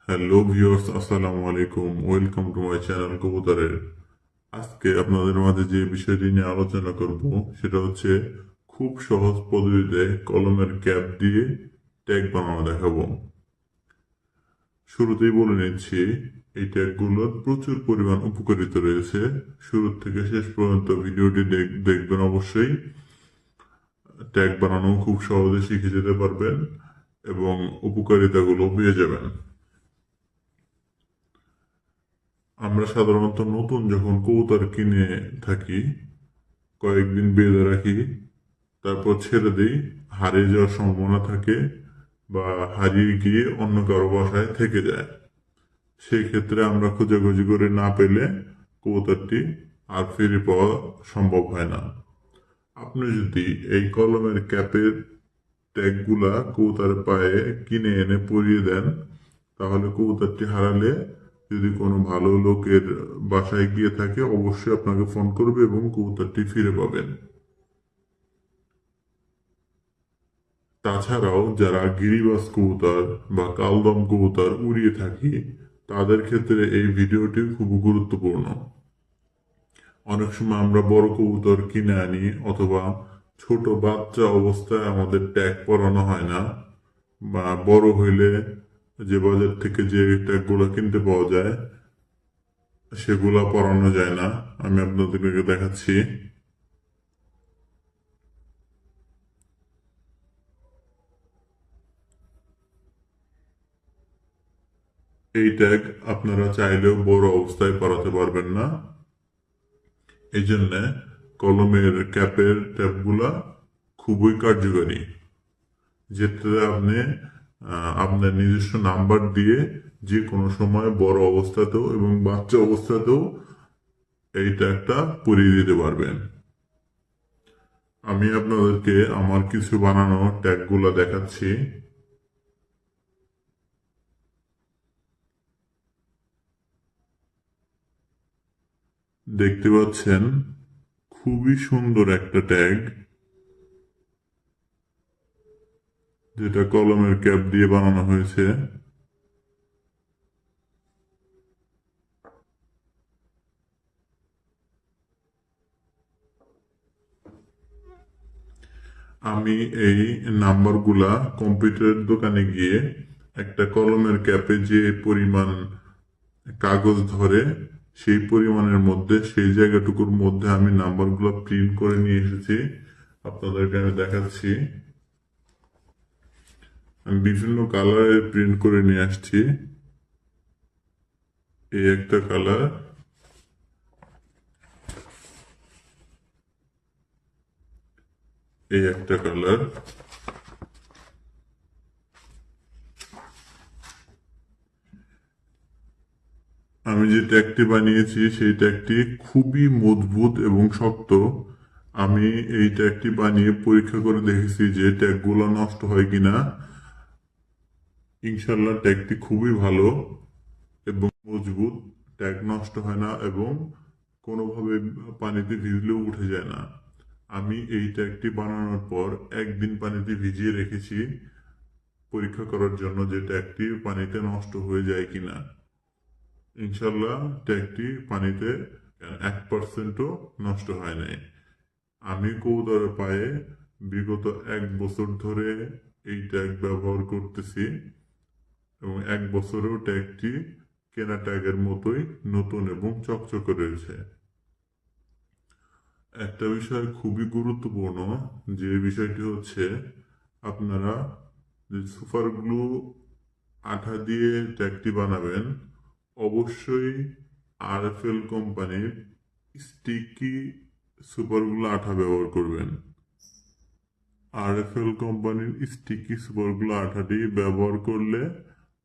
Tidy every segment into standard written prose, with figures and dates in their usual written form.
Hello viewers, আসসালামু আলাইকুম। Welcome to my channel কবুতরের। আজকে আপনাদের মাঝে যে বিষয়টি নিয়ে আলোচনা করব সেটা হচ্ছে খুব সহজ পদ্ধতিতে কলমের ক্যাপ দিয়ে ট্যাগ বানানো দেখাবো। শুরুতেই বলে নিচ্ছি, এই ট্যাগগুলোর প্রচুর পরিমাণ উপকারিতা রয়েছে। শুরু থেকে শেষ পর্যন্ত ভিডিওটি দেখবেন অবশ্যই। ট্যাগ বানানো খুব সহজে শিখে যেতে পারবেন এবং উপকারিতাগুলো পেয়ে যাবেন। আমরা সাধারণত নতুন যখন কবুতর কিনে থাকি, কয়েকদিন বেঁধে রাখি, তারপর ছেড়ে দিই। হারিয়ে যাওয়ার সম্ভাবনা থাকে বা হারিয়ে গিয়ে অন্য কারো বাসায় থেকে যায়। সেই ক্ষেত্রে আমরা খোঁজাখুঁজি করে না পেলে কবুতরটি আর ফিরে পাওয়া সম্ভব হয় না। আপনি যদি এই কলমের ক্যাপের ট্যাগগুলা কবুতরের পায়ে কিনে এনে পরিয়ে দেন, তাহলে কবুতরটি হারালে যদি কোনো ভালো লোকের বাসায় গিয়ে থাকে অবশ্যই আপনাকে ফোন করবে এবং কবুতরটি ফিরে পাবেন। তাছাড়াও যারা গিরিবাজ কবুতর বা কালদম কবুতর উড়িয়ে থাকি, তাদের ক্ষেত্রে এই ভিডিওটি খুব গুরুত্বপূর্ণ। অনেক সময় আমরা বড় কবুতর কিনে আনি অথবা ছোট বাচ্চা অবস্থায় আমাদের ট্যাগ পরানো হয় না, বা বড় হইলে যে বাজার থেকে যে ট্যাগগুলো কিনতে পাওয়া যায় সেগুলা পরানো যায় না। আমি আপনাদেরকে দেখাচ্ছি। এই ট্যাগ আপনারা চাইলেও বড় অবস্থায় পরাতে পারবেন না। এই জন্য কলমের ক্যাপের ট্যাপগুলা খুবই কার্যকরী, যেটাতে আপনি আপনার নিজস্ব নাম্বার দিয়ে যে কোনো সময় বড় অবস্থাতেও এবং বাচ্চা অবস্থাতেও এই ট্যাগটা পরিয়ে দিতে পারবেন। আমি আপনাদেরকে আমার কিছু বানানো ট্যাগগুলা দেখাচ্ছি। দেখতে পাচ্ছেন, খুবই সুন্দর একটা ট্যাগ, যেটা কলমের ক্যাপ দিয়ে বানানো হয়েছে। আমি এই নাম্বারগুলা কম্পিউটারের দোকানে গিয়ে একটা কলমের ক্যাপে যে পরিমাণ কাগজ ধরে সেই পরিমাণের মধ্যে, সেই জায়গাটুকুর মধ্যে আমি নাম্বারগুলো প্রিন্ট করে নিয়ে এসেছি। আপনাদেরকে আমি দেখাচ্ছি। আমি বিভিন্ন কালারের প্রিন্ট করে নিয়ে আসছি। এই একটা কালার, এই একটা কালার। আমি যে ট্যাগটি বানিয়েছি সেই ট্যাগটি খুবই মজবুত এবং শক্ত। আমি এই ট্যাগটি বানিয়ে পরীক্ষা করে দেখেছি যে ট্যাগগুলো নষ্ট হয় কিনা। ইনশাল্লাহ ট্যাগটি খুবই ভালো এবং মজবুত। ট্যাগ নষ্ট হয় না এবং কোনোভাবে পানিতে ভিজলেও উঠে যায় না। আমি এই ট্যাগটি বানানোর পর একদিন পানিতে ভিজিয়ে রেখেছি পরীক্ষা করার জন্য যে ট্যাগটি পানিতে নষ্ট হয়ে যায় কিনা। ইনশাল্লাহ ট্যাগটি পানিতে 1%ও নষ্ট হয় নাই। আমি কবুতরের পায়ে বিগত 1 বছর ধরে এই ট্যাগ ব্যবহার করতেছি এবং 1 বছরেও ট্যাগটি কেনা ট্যাগের মতোই নতুন এবং চকচকে রয়েছে। একটা বিষয় খুবই গুরুত্বপূর্ণ, যে বিষয়টি হচ্ছে আপনারা যে সুপার গ্লু আঠা দিয়ে ট্যাগটি বানাবেন, অবশ্যই আরএফএল কোম্পানির স্টিকি সুপার গ্লু আঠা ব্যবহার করবেন। আরএফএল কোম্পানির স্টিকি সুপার গ্লু আঠাটি ব্যবহার করলে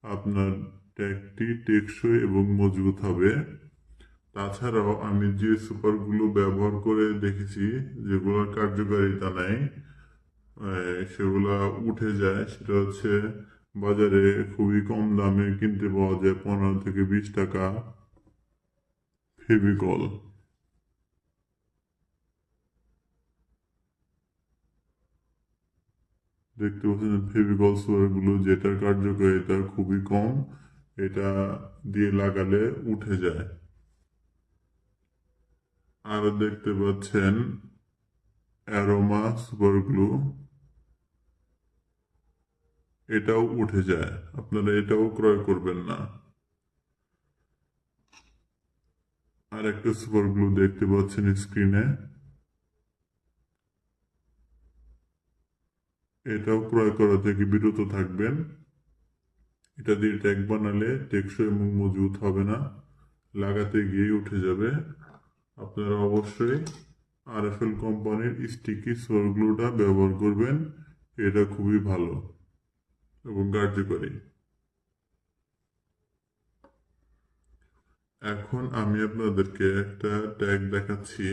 আপনার ট্যাগটি টেকসই এবং মজবুত হবে। তাছাড়াও আমি যে সুপারগুলো ব্যবহার করে দেখেছি যেগুলোর কার্যকারিতা নাই, সেগুলা উঠে যায়, সেটা হচ্ছে বাজারে খুবই কম দামে কিনতে পাওয়া যায়, 15 থেকে 20 টাকা ফেভিকল। দেখতে পাচ্ছেন ফেভিকল সুপারগুলো, যেটার কার্যকারিতা খুবই কম এটা দিয়ে লাগালে উঠে যায়। আরো দেখতে পাচ্ছেন অ্যারোমা সুপার গ্লু, এটাও উঠে যায়, আপনারা এটাও ক্রয় করবেন না। আর একটা সুপার গ্লু দেখতে পাচ্ছেন স্ক্রিনে, এটাও ক্রয় করা থেকে বিরত থাকবেন। এটা দিয়ে ট্যাগ বানালে টেকসই এবং মজবুত হবে না, লাগাতে গিয়ে উঠে যাবে। আপনারা অবশ্যই আরএফএল কোম্পানির স্টিকি সুপার গ্লুটা ব্যবহার করবেন, এটা খুবই ভালো এবং কার্যকরী। এখন আমি আপনাদেরকে একটা ট্যাগ দেখাচ্ছি,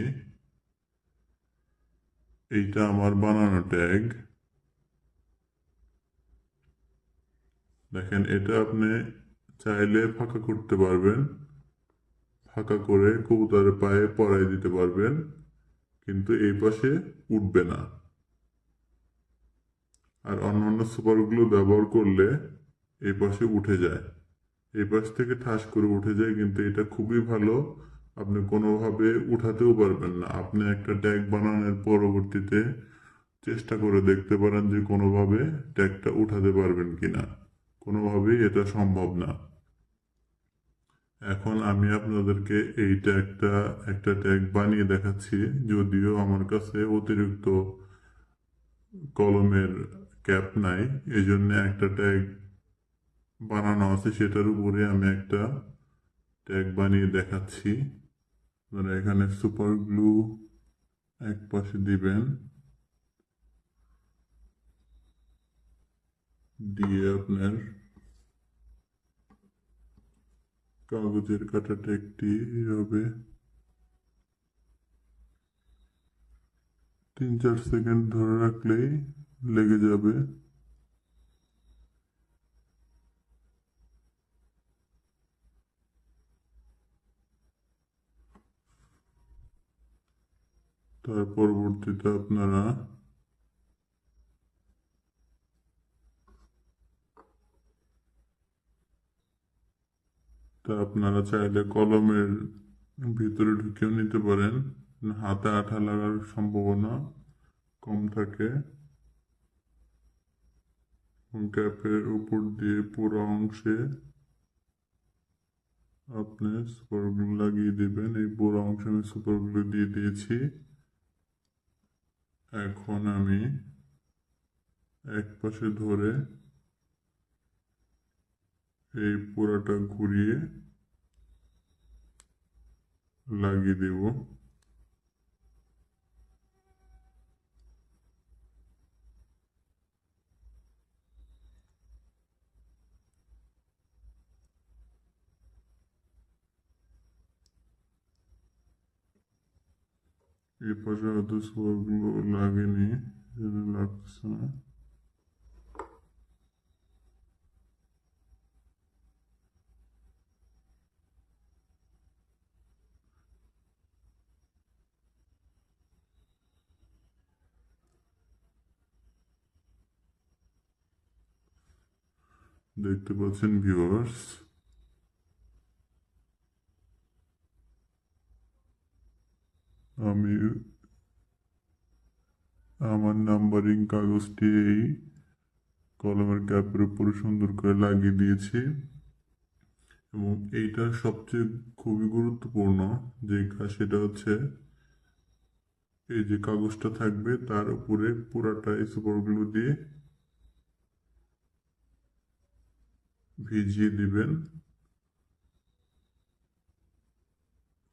এইটা আমার বানানো ট্যাগ। দেখেন, এটা আপনি চাইলে ফাঁকা করতে পারবেন, ফাঁকা করে কবুতরের পায়ে পরাই দিতে পারবেন, কিন্তু এই পাশে উঠবে না। আর অন্যান্য সুপারগুলো ব্যবহার করলে এই পাশে উঠে যায়, এই পাশ থেকে ঠাস করে উঠে যায়, কিন্তু এটা খুবই ভালো। আপনি কোনোভাবে উঠাতেও পারবেন না। আপনি একটা ট্যাগ বানানোর পরবর্তীতে চেষ্টা করে দেখতে পারেন যে কোনোভাবে ট্যাগটা উঠাতে পারবেন কিনা, কোনোভাবেই এটা সম্ভব না। এখন আমি আপনাদেরকে এইটা একটা একটা ট্যাগ বানিয়ে দেখাচ্ছি, যদিও আমার কাছে অতিরিক্ত কলমের ক্যাপ নাই, এই জন্য একটা ট্যাগ বানানো আছে, সেটার উপরে আমি একটা ট্যাগ বানিয়ে দেখাচ্ছি। আপনারা এখানে সুপার গ্লু এক পাশে দিবেন, দিয়ে আপনার কাগজের কাঁটাটা একটি হবে 3-4 সেকেন্ড ধরে রাখলেই লেগে যাবে। তার পরবর্তীতে আপনারা চাইলে কলমের ভিতরে ঢুকিয়েও নিতে পারেন, হাতে আঠা লাগার সম্ভাবনা কম থাকে। ক্যাপের উপর দিয়ে পুরো অংশে আপনি সুপার গ্লু লাগিয়ে দিবেন। এই পুরো অংশে আমি সুপার গ্লু দিয়ে দিয়েছি। এখন আমি এক পাশে ধরে এই পুরাটা ঘুরিয়ে লাগিয়ে দেব। এই পাশে হয়তো সুপার গ্লু লাগেনি, লাগছে না। দেখতে পাচ্ছেন ভিউয়ার্স, আমি আমার নাম্বারিং কাগজটি এই কলমের ক্যাপের উপরে সুন্দর করে লাগিয়ে দিয়েছি। এবং এইটা সবচেয়ে খুবই গুরুত্বপূর্ণ যে কাজ, সেটা হচ্ছে এই যে কাগজটা থাকবে তার উপরে পুরাটাই সুপার গ্লু দিয়ে ভিজিয়ে দিবেন,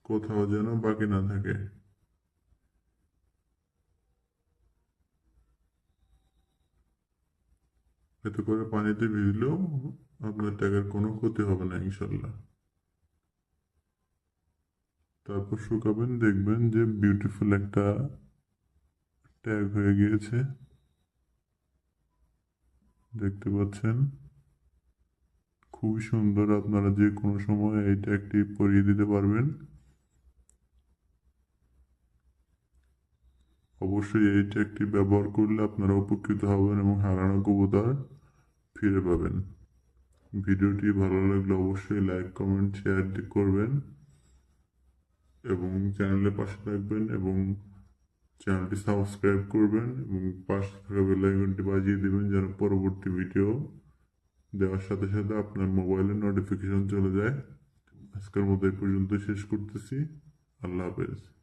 কোথাও যেন বাকি না থাকে। এতে করে পানিতে ভিজলেও আপনার ট্যাগের কোনো ক্ষতি হবে না ইনশাল্লাহ। তারপর শুকাবেন, দেখবেন যে বিউটিফুল একটা ট্যাগ হয়ে গিয়েছে। দেখতে পাচ্ছেন খুবই সুন্দর, আপনারা যে কোনো সময় এই ট্যাগটি পরিয়ে দিতে পারবেন। অবশ্যই এই ট্যাগটি ব্যবহার করলে আপনারা উপকৃত হবেন এবং হারানো কবুতর ফিরে পাবেন। ভিডিওটি ভালো লাগলে অবশ্যই লাইক কমেন্ট শেয়ার করবেন এবং চ্যানেলের পাশে থাকবেন এবং চ্যানেলটি সাবস্ক্রাইব করবেন এবং পাশে থাকা বেল আইকনটি বাজিয়ে দিবেন যেন পরবর্তী ভিডিও দেওয়ার সাথে সাথে আপনার মোবাইলে নোটিফিকেশন চলে যায়। আজকের মতো এই পর্যন্ত শেষ করতেছি। আল্লাহ হাফেজ।